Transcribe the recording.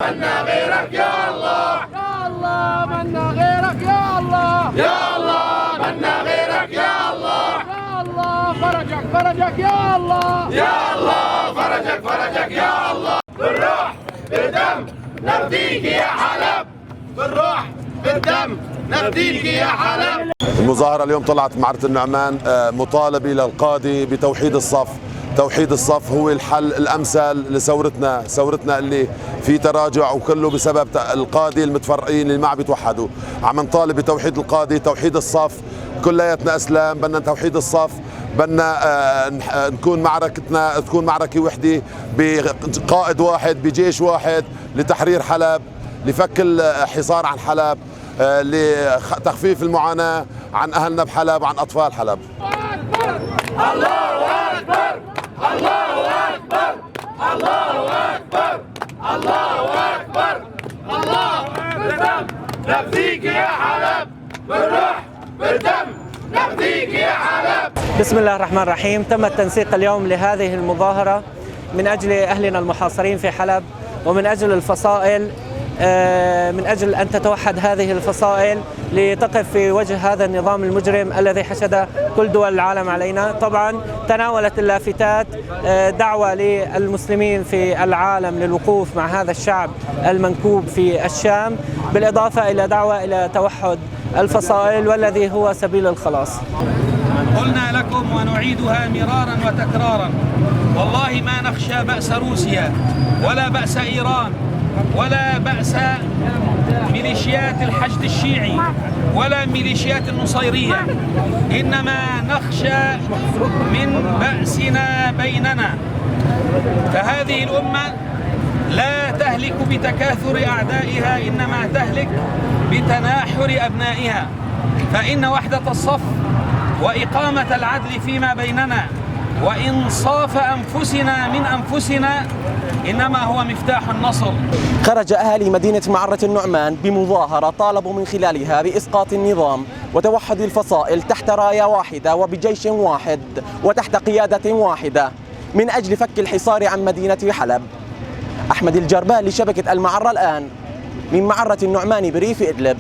منا غيرك يا الله، يا الله منا غيرك يا الله، يا الله منا غيرك يا الله، يا الله فرجك يا الله، يا الله فرجك يا الله. بالروح بالدم نفديك يا حلب، بالروح بالدم نفديك يا حلب. المظاهرة اليوم طلعت معرة النعمان مطالبة للقاضي بتوحيد الصف. توحيد الصف هو الحل الأمثل لثورتنا اللي في تراجع، وكله بسبب القاضي المتفرقين اللي ما عم بيتوحدوا. عم نطالب بتوحيد القاضي، توحيد الصف، كلياتنا اسلام، بدنا توحيد الصف، بدنا نكون معركتنا تكون معركة وحدة بقائد واحد بجيش واحد لتحرير حلب، لفك الحصار عن حلب، لتخفيف المعاناة عن أهلنا بحلب وعن أطفال حلب. الله أكبر الله أكبر الله أكبر الله أكبر. الله بالدم نفديك يا حلب، بالروح بالدم نفديك يا حلب. بسم الله الرحمن الرحيم. تم التنسيق اليوم لهذه المظاهرة من أجل أهلنا المحاصرين في حلب، ومن أجل الفصائل، من أجل أن تتوحد هذه الفصائل لتقف في وجه هذا النظام المجرم الذي حشد كل دول العالم علينا. طبعا تناولت اللافتات دعوة للمسلمين في العالم للوقوف مع هذا الشعب المنكوب في الشام، بالإضافة إلى دعوة إلى توحد الفصائل والذي هو سبيل الخلاص. قلنا لكم ونعيدها مرارا وتكرارا، والله ما نخشى بأس روسيا ولا بأس إيران ولا بأس ميليشيات الحشد الشيعي ولا ميليشيات النصيرية، إنما نخشى من بأسنا بيننا. فهذه الأمة لا تهلك بتكاثر أعدائها، إنما تهلك بتناحر أبنائها. فإن وحدة الصف وإقامة العدل فيما بيننا وإنصاف أنفسنا من أنفسنا إنما هو مفتاح النصر. خرج أهالي مدينة معرة النعمان بمظاهرة طالبوا من خلالها بإسقاط النظام وتوحد الفصائل تحت راية واحدة وبجيش واحد وتحت قيادة واحدة من أجل فك الحصار عن مدينة حلب. أحمد الجربال لشبكة المعرة الآن من معرة النعمان بريف إدلب.